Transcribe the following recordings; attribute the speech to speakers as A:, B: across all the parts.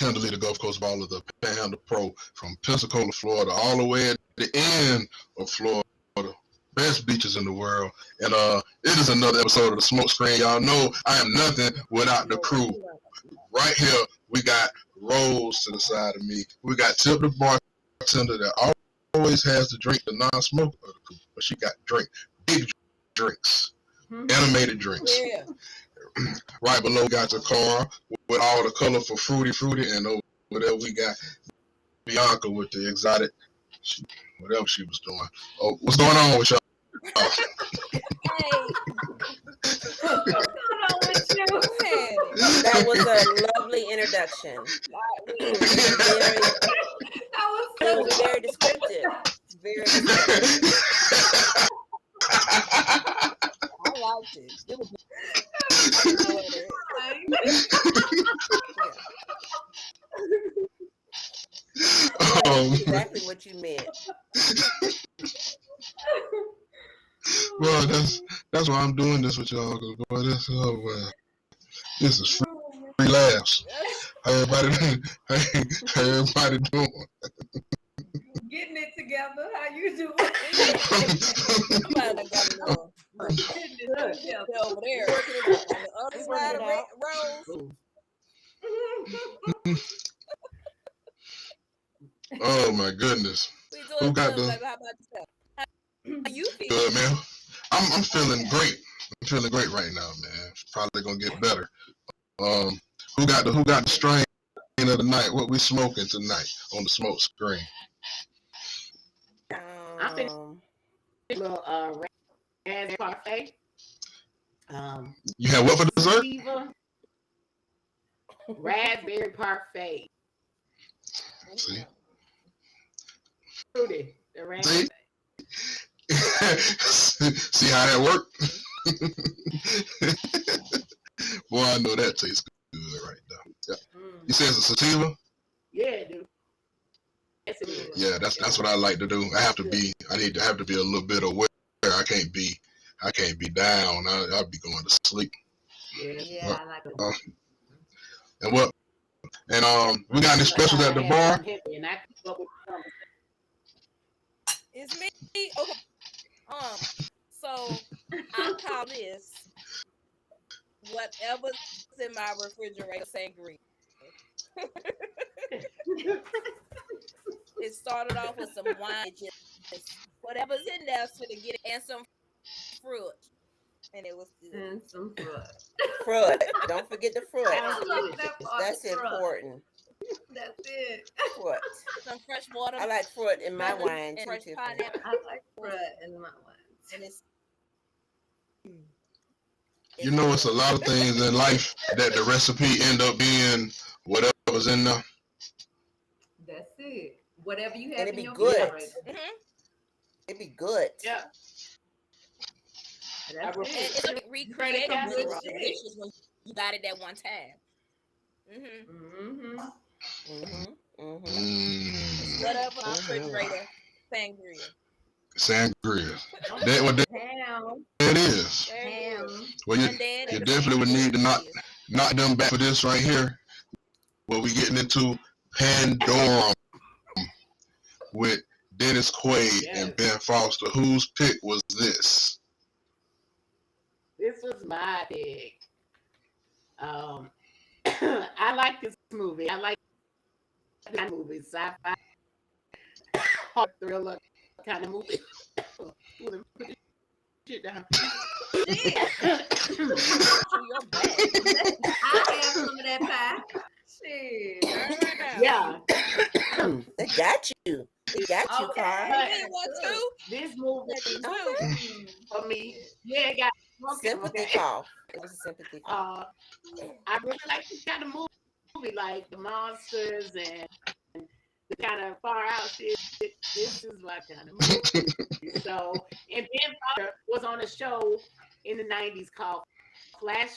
A: tenderly the Gulf Coast Baller, the Panhandle Pro, from Pensacola, Florida, all the way at the end of Florida. Best beaches in the world. And it is another episode of the Smoke Screen. Y'all know I am nothing without the crew. Right here, we got Rose to the side of me. We got Tip the bartender that always has the drink, the non-smoker of the crew. But she got big drinks, animated drinks.
B: Yeah.
A: Right below, we got the car with all the colorful fruity, and over there we got Bianca with the exotic, whatever she was doing. Oh, what's going on with y'all?
B: Hey.
C: That was a lovely introduction. It was very descriptive. Very descriptive.
B: I liked it. It was
C: exactly what you meant.
A: Well, that's why I'm doing this with y'all. Boy, this is free laughs. How everybody doing?
D: Getting it together. How you doing?
B: over there working it out on the other side of Rose.
A: Oh my goodness. Who got the?
B: How about yourself? How you feel?
A: Good, man. I'm feeling great. I'm feeling great right now, man. Probably gonna get better. Who got the strain of the night? What we smoking tonight on the Smoke Screen?
E: I'm thinking a little raspberry parfait.
A: You had what for dessert?
E: Raspberry parfait.
A: See?
E: Fruity. The raspberry.
A: See how that worked? Boy, I know that tastes good right now. Yeah. You say it's a sativa?
E: Yeah, dude. Yes, it is.
A: Yeah, that's what I like to do. I have to be a little bit aware. I can't be down. I'll be going to sleep.
D: Yeah, I like it.
A: And what? And we got any specials at the bar?
B: It's me. Okay. So I call this whatever's in my refrigerator sangria. It started off with some wine, just whatever's in there so to get it, and some fruit. And it was good.
D: And some fruit.
C: Fruit. Don't forget the fruit. That's
D: Fruit.
C: important.
D: That's it.
C: Fruit.
B: Some fresh water.
C: I like fruit in my wine
B: and
C: too.
B: fresh pineapple.
D: I like fruit in my wine.
B: And it's
A: You know, it's a lot of things in life that the recipe end up being whatever's in there.
D: That's it. Whatever you have
C: And
D: in your
C: good.
D: refrigerator.
C: It'd be good.
E: Yeah.
D: That's it.
B: it's like recreate good dishes when you got it at one time. Whatever refrigerator sangria.
A: That is. Well, you definitely would need to knock them back for this right here. Well, we getting into Pandorum with Dennis Quaid and Ben Foster. Whose pick was this?
E: This was my pick. I like this movie. I like that movie, sci-fi, hard thriller kind of movie. Put this shit down.
D: I have some of that pie. Shit.
E: Yeah.
C: They got you. They got you, Carl.
E: This movie for me, it got
C: sympathy call. It was a sympathy call.
E: I really like this kind of movie, like the monsters and the kind of far out shit. This is my kind of movie. So, and Ben Foster was on a show in the 90s called Flash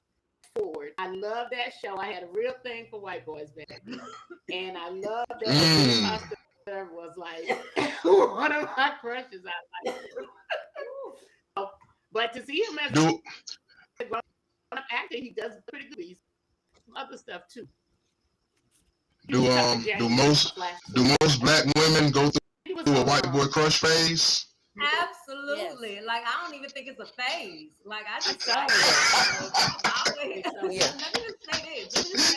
E: Forward. I love that show. I had a real thing for white boys back then. And I love that Ben Foster was like one of my crushes. I like. But to see him as a actor, he does pretty good. Some other stuff too.
A: Do most black women go through a white boy crush phase?
D: Absolutely. Yes. Like, I don't even think it's a phase. Like, I just like
C: yeah.
D: Let me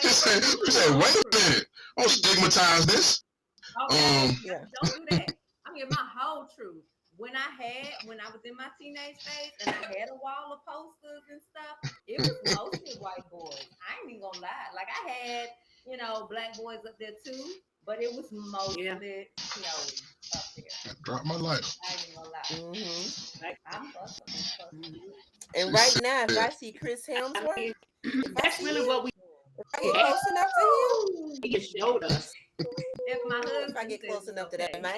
D: just say this.
A: You say, wait a minute. Don't stigmatize this.
D: Okay. Don't do that. I'm getting my whole truth. When I was in my teenage phase and I had a wall of posters and stuff, it was mostly white boys. I ain't even gonna lie. Like, I had, black boys up there too, but it was mostly snowy up there.
A: Drop my lighter.
D: I ain't even gonna lie. I'm fussing.
C: And right now, if I see Chris Hemsworth,
E: that's really what we.
C: If I get close enough to him,
E: he just showed us.
D: If my husband,
C: if I get close enough to that man,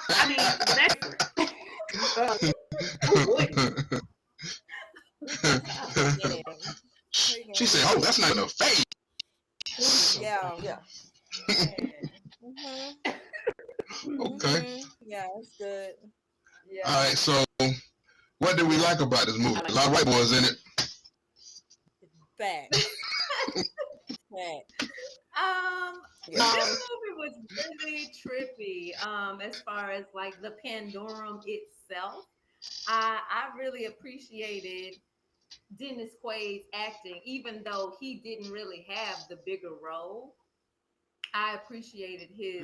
E: I mean,
A: she said, "Oh, that's not in a face."
B: Yeah.
A: Okay.
B: Yeah, it's good.
D: Yeah.
A: All right. So, what did we like about this movie? A lot of white boys in it.
B: Fact.
D: This movie was really trippy. As far as like the Pandorum itself, I really appreciated Dennis Quaid's acting, even though he didn't really have the bigger role. I appreciated his,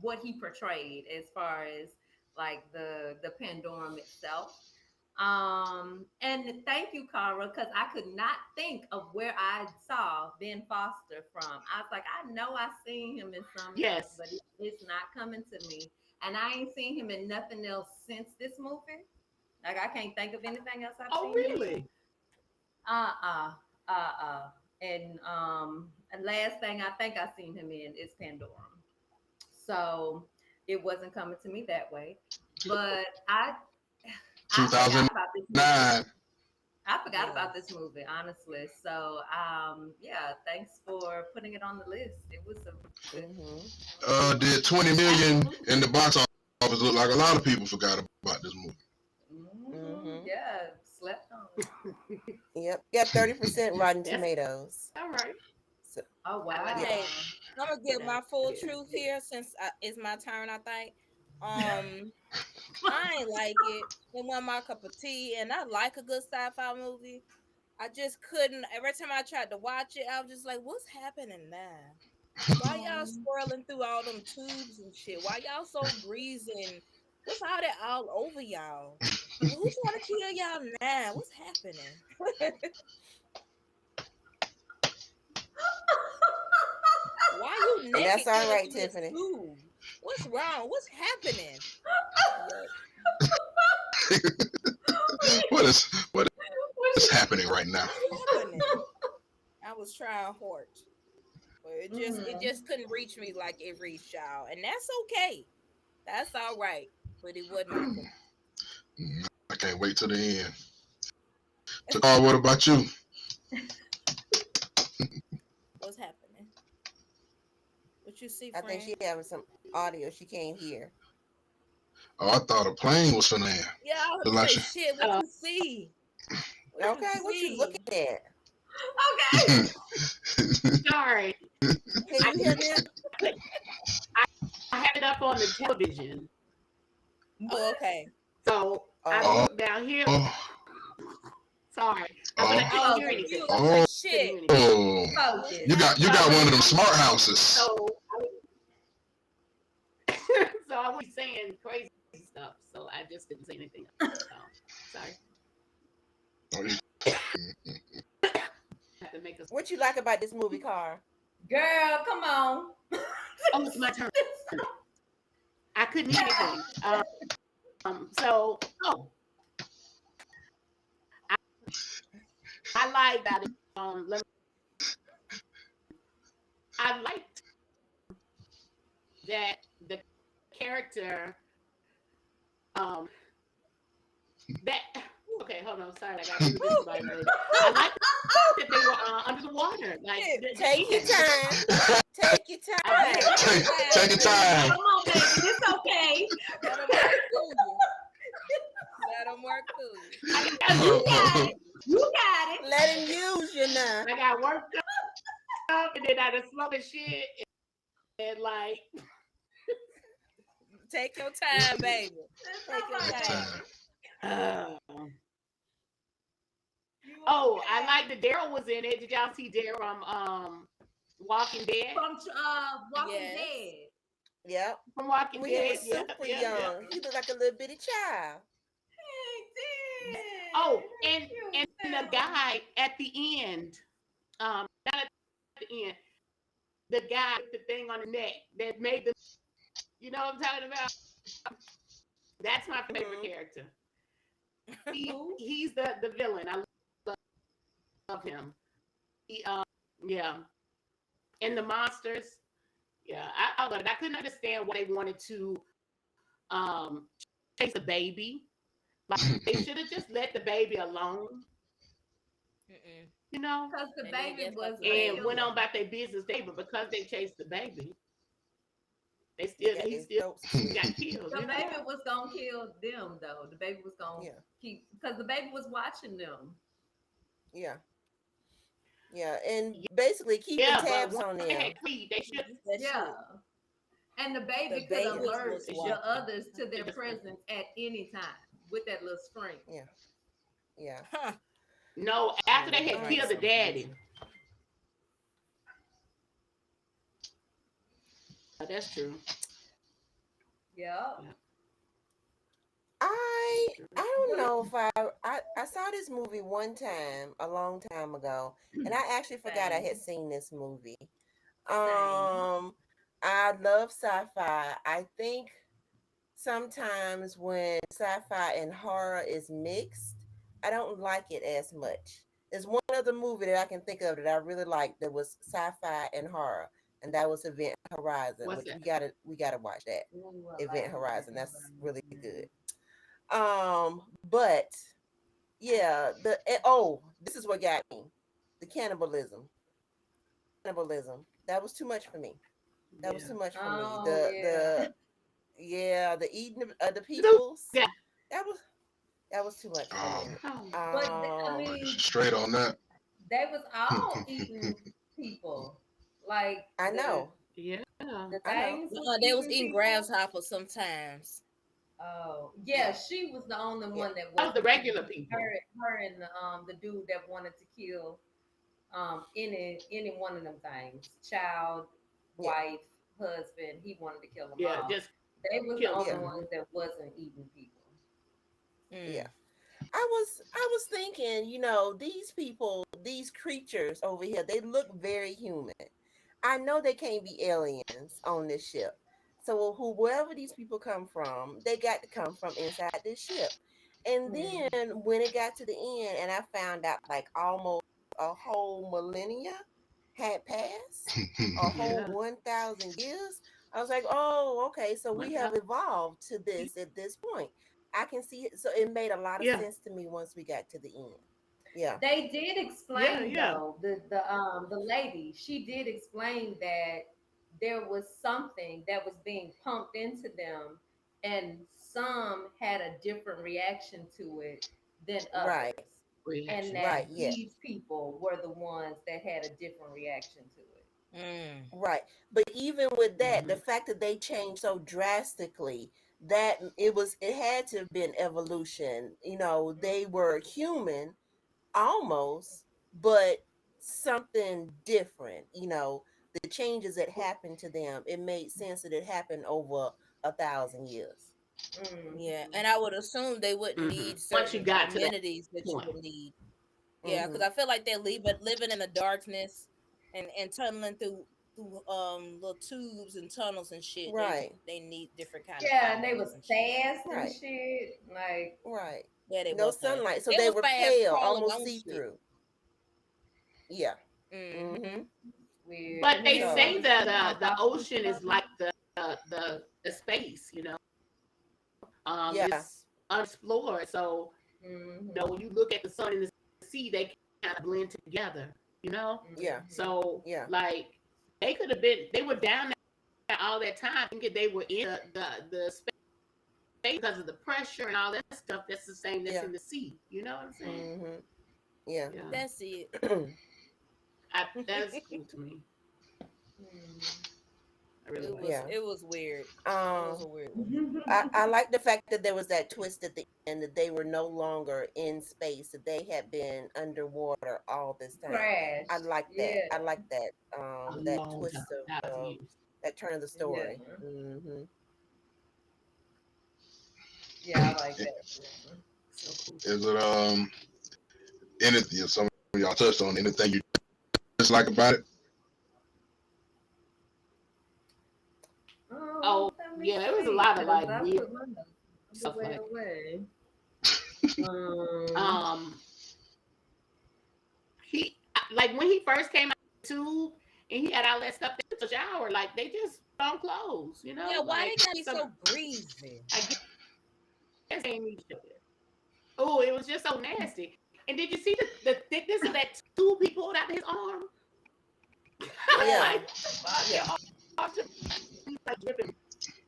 D: what he portrayed as far as like the Pandorum itself. And thank you, Cara, because I could not think of where I saw Ben Foster from. I was like, I know I seen him in something else, but it's not coming to me. And I ain't seen him in nothing else since this movie. Like, I can't think of anything else I've seen.
E: Oh, really?
D: And last thing I think I seen him in is Pandorum. So it wasn't coming to me that way. But I
A: 2009.
D: I forgot about this movie, honestly. So, thanks for putting it on the list. It was a
A: did 20 million in the box office. Look like a lot of people forgot about this movie.
D: Yeah, slept on.
C: Yep, got 30% Rotten Tomatoes.
E: All right.
C: So,
D: oh wow.
B: Okay, I'm gonna give my full truth here since it's my turn. I think. I ain't like it. It wasn't my cup of tea, and I like a good sci-fi movie. I just couldn't. Every time I tried to watch it, I was just like, "What's happening now? Why y'all swirling through all them tubes and shit? Why y'all so greasing? What's all that all over y'all? Who's trying to kill y'all now? What's happening?" Why you naked?
C: And that's all right, Tiffany.
B: What's wrong? What's happening?
A: What is happening right now?
B: I was trying hard, but it just couldn't reach me like it reached y'all, and that's okay. That's all right, but it wasn't.
A: I can't wait till the end. Takar, what about you?
B: What's happening? What you see,
C: I
B: friend?
C: think she having some audio she can't hear.
A: Oh, I thought a plane was finna land.
B: Yeah, I was like, shit, what you see?
C: What you looking at?
D: Okay.
E: Sorry.
C: Can you hear me?
E: I have it up on the television.
B: Oh, okay.
E: So I look down here. Sorry. I can't hear anything.
B: Shit.
A: You got one of them smart houses.
E: So I was saying crazy stuff. So I just didn't say anything. Sorry.
C: What you like about this movie, Car?
D: Girl, come on.
E: Oh, it's my turn. I couldn't hear anything. I lied about it. I liked that the character okay, hold on, sorry, I got to do this by the I like that they were under the water. Like,
C: take your time. Take your time.
A: Take your time.
D: Come on, baby, it's okay.
B: Let them work through you.
D: You got it.
C: Let him use you now.
E: I got worked up. up, and then I just smoking shit, and like,
B: Take your time, baby. Take your
A: Good
B: time.
A: time.
E: oh, I like that Daryl was in it. Did y'all see Daryl Walking Dead?
D: From Walking
B: Yes.
D: Dead.
C: Yep.
E: From Walking
C: When he
E: Dead,
C: was super young, he looked like a little bitty child.
D: He did.
E: Oh,
D: He
E: and
D: cute
E: the
D: too.
E: guy at the end, not at the end, the guy with the thing on the neck that made the, you know what I'm talking about? That's my favorite character.
D: Who?
E: He's the villain. I love him. He, yeah, and the monsters. Yeah, I love it. I couldn't understand why they wanted to um chase a baby. Like they should have just let the baby alone,
B: Mm-mm.
E: you know,
D: Because the
B: They need
D: baby
B: that
D: was
B: fucking
D: a
E: and
B: baby.
E: went on
D: killer.
E: about their business. But because they chased the baby,
C: They got
E: he
C: their
E: still
C: throats slit.
E: got killed.
D: The
E: You know.
D: baby was gonna kill them though. The baby was gonna
C: Yeah,
D: keep because the baby was watching them.
C: yeah, yeah, and basically keeping
E: Yeah, but
C: tabs
E: once
C: on
E: they had
C: them.
E: Creed, they should.
B: That
D: Yeah.
B: shit.
D: And the
B: The
D: baby could
B: babies
D: alert
B: was
D: the
B: watching.
D: others to their presence at any time with that little string.
C: Yeah, yeah.
B: Huh.
E: No,
B: Yeah,
E: after
B: they
E: they had
B: doing
C: Um,
E: killed the
B: something
E: daddy.
B: crazy.
E: That's true.
D: Yep.
E: Yeah,
C: I
E: that's true.
C: don't
D: What?
C: know if I saw this movie one time a long time ago, and I actually forgot I had
D: Same.
C: seen this movie.
D: Same.
C: I love sci-fi. I think sometimes when sci-fi and horror is mixed, I don't like it as much. There's one other movie that I can think of that I really liked that was sci-fi and horror, and that was Event Horizon,
E: What's
C: which
E: that?
C: we gotta watch that.
D: Ooh, I
C: Event
D: like
C: Horizon,
D: that.
C: that's really good. But yeah, oh, this is what got me. The cannibalism. That was too much for me. That was
E: Yeah.
C: too much for me.
D: Oh yeah.
C: The eating of the
E: So,
C: peoples.
E: yeah.
C: That was that was too much for me.
A: Um,
E: Oh,
D: But I
C: Um,
D: mean,
A: straight on that.
D: they was all eating people. Like
C: I know,
E: yeah.
D: the
C: I know.
D: things was
B: They was
D: eating
B: eating
D: people.
B: grasshoppers sometimes.
D: Oh yeah, she was the only
C: Yeah,
D: one that
E: That was the
D: wasn't
E: regular
D: eating.
E: people.
D: Her and the dude that wanted to kill any one of them things, child,
C: yeah,
D: wife, husband. He wanted to kill them
E: Yeah,
D: all.
E: just
D: They was the
E: killed
D: only
C: yeah,
E: them.
D: ones that wasn't eating people.
C: yeah.
B: Mm.
C: I was thinking, these people, these creatures over here, they look very human. I know they can't be aliens on this ship. So whoever these people come from, they got to come from inside this ship. And
D: Mm.
C: then when it got to the end and I found out like almost a whole millennia had passed, a whole
E: Yeah,
C: 1,000 years, I was like, oh, okay, so we have
E: 1,000.
C: evolved to this at this point. I can see it. So it made a lot of
E: Yeah,
C: sense to me once we got to the end. Yeah.
D: They did
E: yeah,
D: explain
E: yeah,
D: though, the lady, she did explain that there was something that was being pumped into them and some had a different reaction to it than
C: Right.
D: others. And
E: reaction.
C: Right.
D: that
C: Yeah.
D: these people were the ones that had a different reaction to it.
B: Mm.
C: Right. But even with that, the
E: Hmm.
C: fact that they changed so drastically, that it had to have been evolution. They were human almost, but something different. The changes that happened to them, it made sense that it happened over 1,000 years.
B: Yeah,
D: Mm-hmm.
B: and I would assume they wouldn't
E: Hmm.
B: need
E: Once you
B: certain
E: got to that
B: amenities that you
E: point.
B: would need. Yeah, because
C: Mm-hmm.
B: I feel like they're living in the darkness and tunneling through little tubes and tunnels and shit. They
C: Right.
B: they need different kind of
D: Yeah, and they was
B: powers and shit.
D: fast and
C: Right.
D: shit. Like
C: Right.
B: Yeah, they
C: No
B: was fast.
C: sunlight, so
B: They
C: they
B: was
C: were
B: fast
C: pale,
B: crawling
C: almost
B: on
C: see
B: shit.
C: through. Yeah.
B: Mm-hmm.
C: Mm-hmm.
D: weird.
E: But
D: And then
E: they
D: they
C: So
E: say
D: wanted to
E: that
D: keep on
E: the
D: talking to each
E: ocean is
D: other.
E: like the space.
C: yeah.
E: It's unexplored. So
D: Mm-hmm.
E: when you look at the sun and the sea, they kind of blend together. You know.
C: Yeah.
D: Mm-hmm.
E: So
C: Yeah.
E: like they were down there all that time thinking they were in the space because of the pressure and all that stuff. That's the same that's
C: Yeah.
E: in the sea. You know what I'm saying?
C: Mm-hmm. Yeah.
E: Yeah.
B: That's it.
E: That's cool to me. I really like
C: Yeah.
B: It was weird. It was
C: Um,
B: a weird one.
C: I like the fact that there was that twist at the end that they were no longer in space, that they had been underwater all this time. I
D: Crashed.
C: like that.
D: Yeah.
C: I like that
E: a
C: that
E: long time,
C: twist of
E: 1,000 years.
C: that turn of the
D: Yeah.
C: story. Hmm.
D: Yeah, I like that.
E: So cool.
A: Is it anything? Some of y'all touched on anything you dislike about it?
E: Oh
D: Let me
E: yeah, there was a
D: see,
E: lot of
D: because
E: like
D: I
E: weird
D: put my notes
E: stuff like
D: away. Um,
E: um he like when he first came out of the tube and he had all that stuff in the shower, like they just put on clothes,
B: Yeah, why
E: like
B: they gotta be
E: some
B: so greasy?
E: I guess they ain't need to show that. Oh, it was just so nasty. And did you see the thickness of that tube he pulled out of his arm?
C: Yeah.
E: Like fuck
C: Yeah.
E: your arm should be like dripping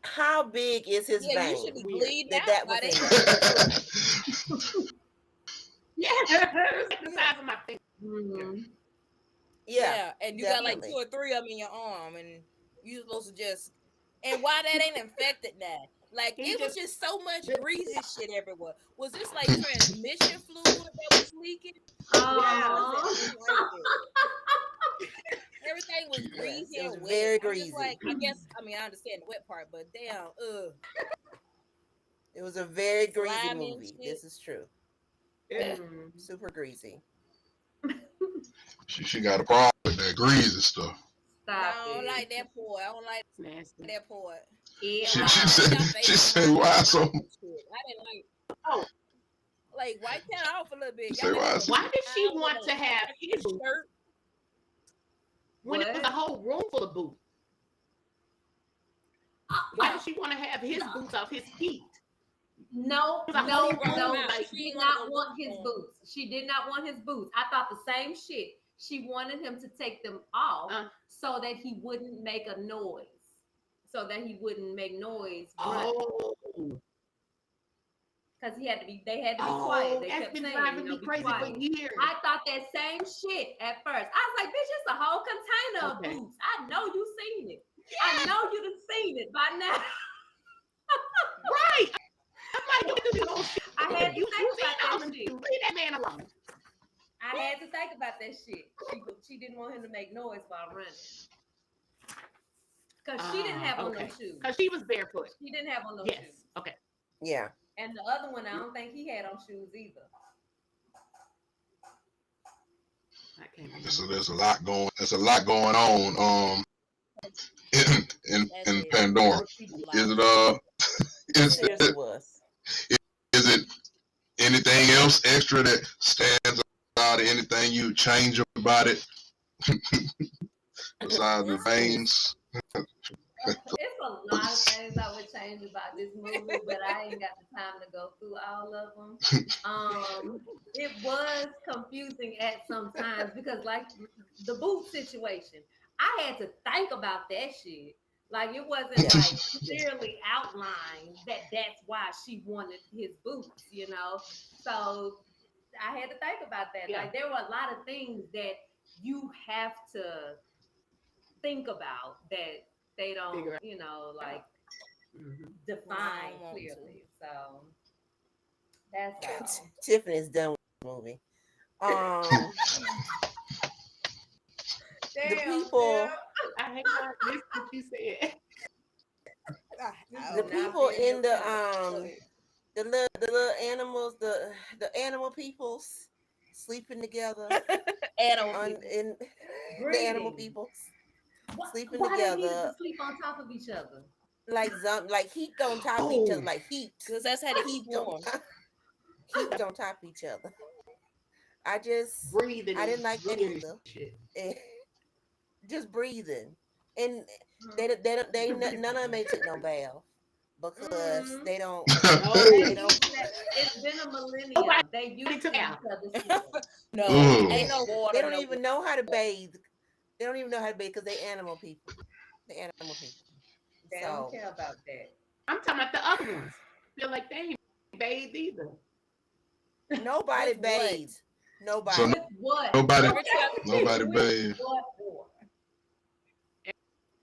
C: How big is his
B: Yeah, you should
C: vein?
B: be
E: weird.
B: bleeding
C: That
B: out
C: was
B: by
C: in
B: then.
C: there.
E: Yeah, it was like the size of my finger.
D: mhm.
C: Yeah,
B: Yeah, and you got like 2
C: definitely.
B: or 3 of them in your arm, and you supposed to just. And why that ain't infected now? Like
E: He
B: it was
E: just
B: just so much greasy shit everywhere. Was this like transmission fluid that was leaking? What
E: yeah.
B: was it?
D: Uh-huh.
B: I didn't like it. Everything was
C: Yes,
B: greasy
C: it was
B: and wet.
C: very
B: I'm just like,
C: greasy.
B: I guess, I mean, I understand the wet part, but damn,
C: It was a very greasy
B: slimy and
C: movie.
B: shit.
C: This is true.
D: Mhm.
C: Super greasy.
A: She got a problem with that greasy stuff.
B: No,
D: Stop
B: I don't
D: it.
B: like that part. I don't like
E: It's nasty.
B: that part.
D: Ew.
B: And
A: She
B: why
A: she
B: they put
A: said
B: their
A: she
B: face
A: said
B: behind
A: why
B: their
A: so
B: mouth and shit? I didn't
E: Oh,
B: like wipe that off a little bit.
A: say
B: Y'all got
A: why
B: on a
A: so
E: why did she
B: towel with
E: want to have his
B: a
E: boots
B: shirt.
E: when it was a
D: What?
E: whole room full of boots? Why did she want to have his boots off his feet?
D: No,
E: It was a
B: Because
E: whole
B: he
D: no,
B: brought them
E: room
D: no.
B: out.
E: like
D: She
B: She
D: did
B: didn't want to go
D: not want
B: looking
D: his
B: for 'em.
D: boots. She did not want his boots. I thought the same shit. She wanted him to take them off
E: uh,
D: so that he wouldn't make a noise. So that he wouldn't make noise running.
E: oh,
D: Because they had to be quiet. They
E: that's
D: kept
E: been
D: saying,
E: driving me
D: be
E: crazy for
D: quiet.
E: years.
D: I thought that same shit at first. I was like, bitch, it's a whole container of
E: Okay.
D: boots. I know you seen it. I know you done seen it by now.
E: Right. I'm like, you can do this whole shit.
D: I had to
E: You
D: think
E: seen
D: about
E: all
D: that
E: them
D: shit.
E: shoes. Leave that man alone.
D: I had to think about that shit. She didn't want him to make noise while running. Because she didn't have on no
E: Okay.
D: shoes.
E: Because she was barefoot.
D: She didn't have on no
E: Yes.
D: shoes.
E: Okay.
C: Yeah.
D: And the other one, I don't think he had on shoes either.
E: I can't remember.
A: so there's a lot going on
B: That's
A: in
B: it.
A: Pandora.
B: A lot.
A: Is it
C: It
A: is
C: seriously was.
A: is it anything else extra that stands out or anything you change about it besides the veins?
D: It's a lot of things I would change about this movie, but I ain't got the time to go through all of them. It was confusing at some times because, like the boot situation, I had to think about that shit. Like it wasn't
C: Yeah.
D: like clearly outlined that that's why she wanted his boots. So I had to think about that.
E: Yeah.
D: Like there were a lot of things that you have to think about that they don't,
E: Figure out.
D: like
E: Mhm.
D: define
B: I don't want to.
D: clearly. So that's all.
C: Tiffany's done with the movie. Um, the
D: Damn,
C: people,
E: I hate what this what you said.
C: the
D: Now
C: people
D: being
C: in
D: defensive.
C: the little animals, the animal peoples sleeping together
B: Animal
C: on
B: people.
C: in the animal
D: Breathing.
C: peoples
D: What,
C: sleeping
D: why they needed
C: together
D: to sleep on top of each other?
C: like heat on top of each other,
E: Oh,
C: like heat.
B: Because that's how they keep
C: Heat on
B: warm.
C: heat on top of each other. I
E: breathing
C: didn't
E: and
C: like that
E: weird
C: either.
E: shit.
C: Just breathing, and
D: Mhm.
C: none of them ain't took no bath because
D: Mhm.
C: they don't
E: No,
C: they
D: They
C: don't.
D: used that. It's been a
E: nobody
D: millennium. They used
E: took
D: to
E: out.
D: each other's skin.
B: No,
A: Ooh.
B: ain't no
C: They
B: water.
C: don't
B: No.
C: even know how to bathe. They don't even know how to bathe because they animal people. They animal people.
D: They don't
C: So
D: care about that.
E: I'm talking about the other ones. Feel like they ain't bathed either.
C: nobody
B: With what?
C: bathes.
A: So
C: Nobody.
D: With what?
A: nobody,
B: Every time
A: nobody
D: With
A: bathed.
D: what for?
B: I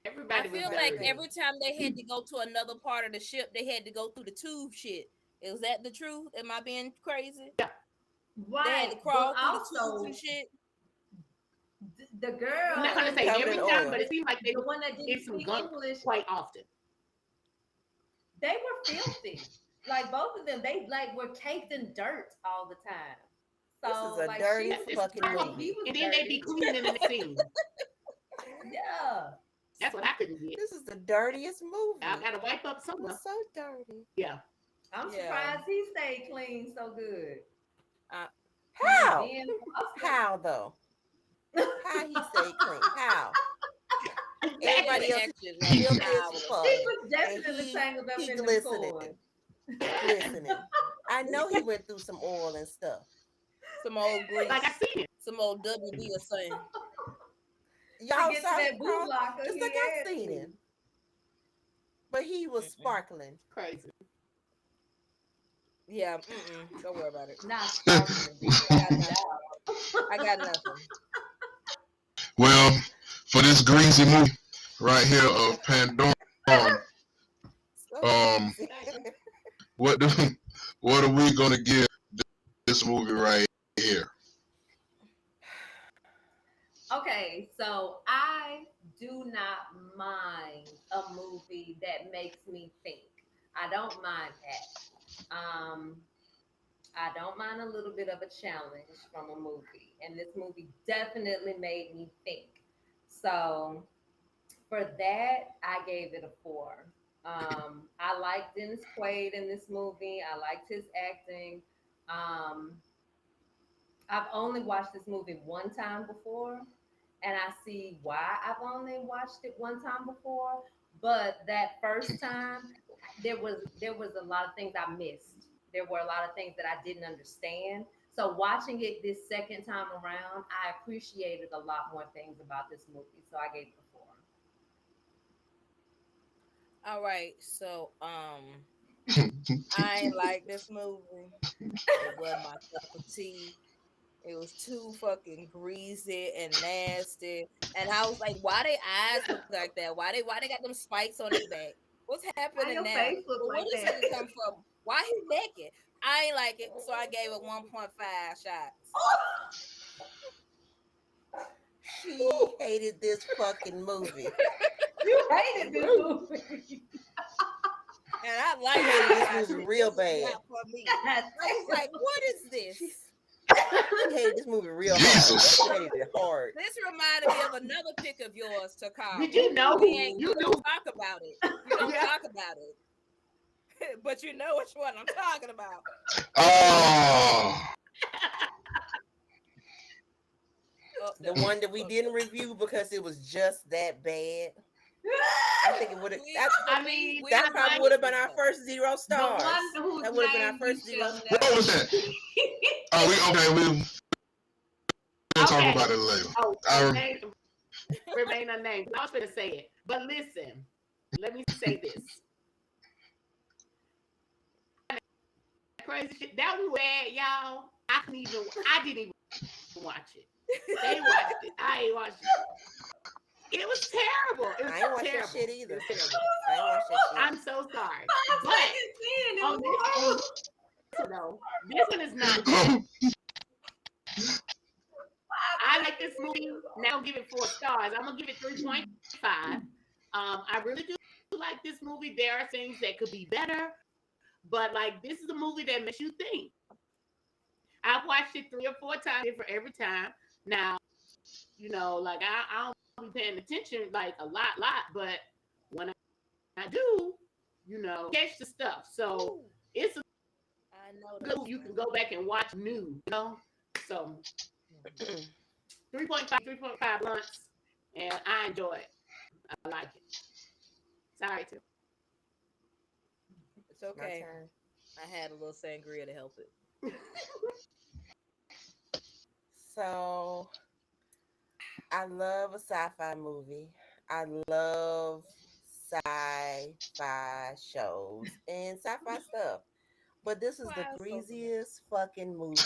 E: Everybody was
B: feel
C: Everybody
B: like
E: dirty.
B: every time they had to go to another part of the ship, they had to go through the tube shit. Is that the truth? Am I being crazy?
E: Yeah.
B: They had to
D: Right, but
B: crawl through the tubes and
D: also
B: shit.
D: the
E: I'm not
D: girl,
E: gonna say
C: covered in
E: every time,
C: oil.
E: but it seemed like they
D: the one that didn't
E: did some
D: speak
E: gunk
D: English,
E: quite often.
D: they were filthy. Like both of them, they like were caked in dirt all the time.
C: This is
D: So
C: a
D: like
C: dirty
D: she
E: Yeah,
D: was
E: it's
C: fucking
D: dirty,
E: dirty.
D: he
C: movie.
D: was
E: And then they'd be
D: dirty.
E: cleaning in the scene.
D: Yeah.
E: That's what I couldn't get.
C: This is the dirtiest
E: I
C: movie.
E: gotta wipe up
C: It
E: somewhere.
C: was so dirty.
E: Yeah.
D: I'm
B: Yeah.
D: surprised he stayed clean so good.
B: Uh,
C: How?
D: Ben Foster.
C: How though? How he stayed clean? How?
B: they just
C: Everybody else is
B: acted like
C: filthy as
B: marvelous.
C: fuck,
D: He was
C: and
D: definitely tangled up
C: he
D: in them
C: glistening,
D: cords.
C: glistening. I know he went through some oil and stuff.
B: Some old
E: Like I
B: grease,
E: seen it.
B: some old WD or something.
D: To
C: Y'all
D: get to
C: saw him
D: that boot
C: crawl
D: locker,
C: just
D: he
C: like I
D: had
C: seen
D: to.
C: him, but he was
B: Mm-mm.
C: sparkling.
E: Crazy.
B: Yeah, don't worry about it.
D: Not sparkling, but
B: I got
D: no
B: nothing.
D: doubt.
B: I got nothing.
A: Well, for this greasy movie right here of Pandorum,
C: So
A: um,
C: greasy.
A: what do what are we gonna give this movie right here?
D: Okay, so I do not mind a movie that makes me think. I don't mind that. I don't mind a little bit of a challenge from a movie, and this movie definitely made me think. So for that, I gave it a four. I liked Dennis Quaid in this movie. I liked his acting. Um, I've only watched this movie one time before, and I see why I've only watched it one time before. But that first time, there was a lot of things I missed. There were a lot of things that I didn't understand. So watching it this second time around, I appreciated a lot more things about this movie. So I gave it a four.
B: All right, so I ain't like this movie. It wasn't my cup of tea. It was too fucking greasy and nasty. And I was like, why they eyes look like that? Why they got them spikes on his back? What's
D: Why
B: happening
D: your
B: now?
D: face look
B: But where
D: like
B: this
D: that?
B: nigga come from? Why he naked? I ain't like it, so I gave it 1.5 shots.
C: She hated this fucking movie.
D: You hated this movie.
B: And I
C: She
B: like
C: hated this
B: sci-fi
C: movie
B: shit.
C: real
B: This is
C: bad.
B: not for me. I was like, what is this?
C: She hated this movie real hard.
A: Jesus.
C: She hated it hard.
B: This reminded me of another pick of yours, Takara.
E: Did you know
B: We ain't
E: you
B: gonna
E: knew?
B: talk about it. We don't
E: Yeah.
B: talk about it. But you know which one I'm talking about.
A: Oh,
C: The one that we didn't review because it was just that bad. I think it would have.
E: I mean,
C: That probably would have been our first 0
D: The
C: stars.
D: one whose
C: That would have been our
D: name
C: first
D: we
C: 0
D: shall
A: what
D: never
A: was that? Oh, we we'll talk
E: okay.
A: about it later.
E: Oh,
A: I,
E: remain unnamed. I was going to say it. But listen, let me say this. Crazy shit. That was bad, y'all. I didn't even watch it. They watched it. I ain't watched it. It was terrible. It was
C: I ain't watched
E: terrible.
C: that shit either.
E: It was terrible.
C: I ain't watched that shit.
E: I'm so sorry.
D: I'm
E: But
D: taking sin. It
E: on
D: was horrible.
E: this one is not bad. I like this movie. Now give it 4 stars. I'm gonna give it 3.5. I really do like this movie. There are things that could be better, but like this is a movie that makes you think. I've watched it 3 or 4 times for every time. Now, like I don't be paying attention like a lot, but when I do, catch the stuff. So it's a
B: I know
E: good
B: that.
E: movie you can go back and watch new. So 3.5 blunts, and I enjoy it. I like it. Sorry, too.
B: It's
C: My
B: okay.
C: turn.
B: I had a little sangria to help it.
C: So I love a sci-fi movie. I love sci-fi shows and sci-fi stuff. But this is the
B: Why so dramatic?
C: greasiest fucking movie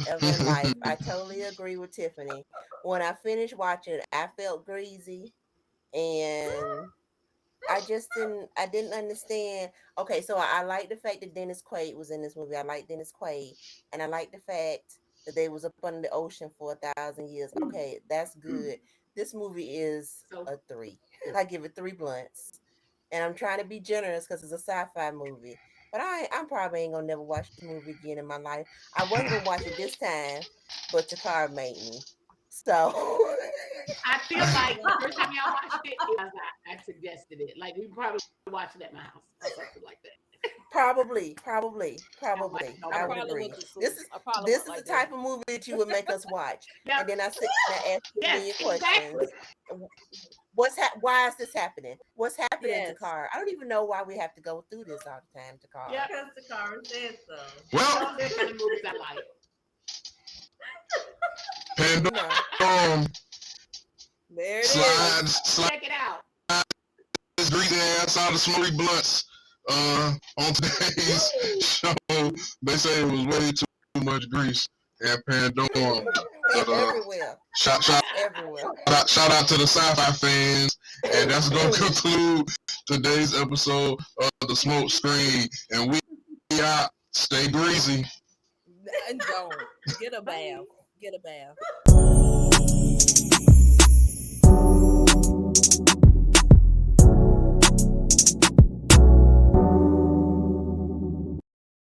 C: ever in life. I totally agree with Tiffany. When I finished watching it, I felt greasy, and I didn't understand. Okay, so I like the fact that Dennis Quaid was in this movie. I like Dennis Quaid, and I like the fact that they was up under the ocean for 1,000 years. Okay, that's good. This movie is
E: So
C: a 3. I give it 3 blunts, and I'm trying to be generous because it's a sci-fi movie. But I'm probably ain't gonna never watch this movie again in my life. I wasn't gonna watch it this time, but Takara made me. So
E: I feel like the first time y'all watched it, it was I suggested it. Like we probably watched it at my house or something like that.
C: probably,
E: I watched it on
B: I
C: I would
E: purpose.
B: probably
C: agree.
B: went to sleep.
C: This is
B: I probably
C: this
B: went
C: is the
B: like that.
C: type of movie that you would make us watch,
E: Now,
C: and then I sit and I ask you a
E: yes,
C: million questions.
E: exactly.
C: Why is this happening? What's happening to
B: Yes.
C: Car? I don't even know why we have to go through this all the time to Car.
E: Yep.
D: Because Takara said so.
A: Well,
E: Those are the kind of movies I like.
C: No,
A: Pandorum
B: There it is.
A: slide
E: Check it out.
A: his greasy ass out of smoky blunts on today's show. They say it was way too much grease and Pandorum. But
C: everywhere,
A: shout
C: everywhere.
A: shout out to the sci-fi fans, and that's gonna conclude today's episode of the Smoke Screen. And we out. Stay greasy.
B: And don't get a
D: Bye.
B: bath. Get a bath.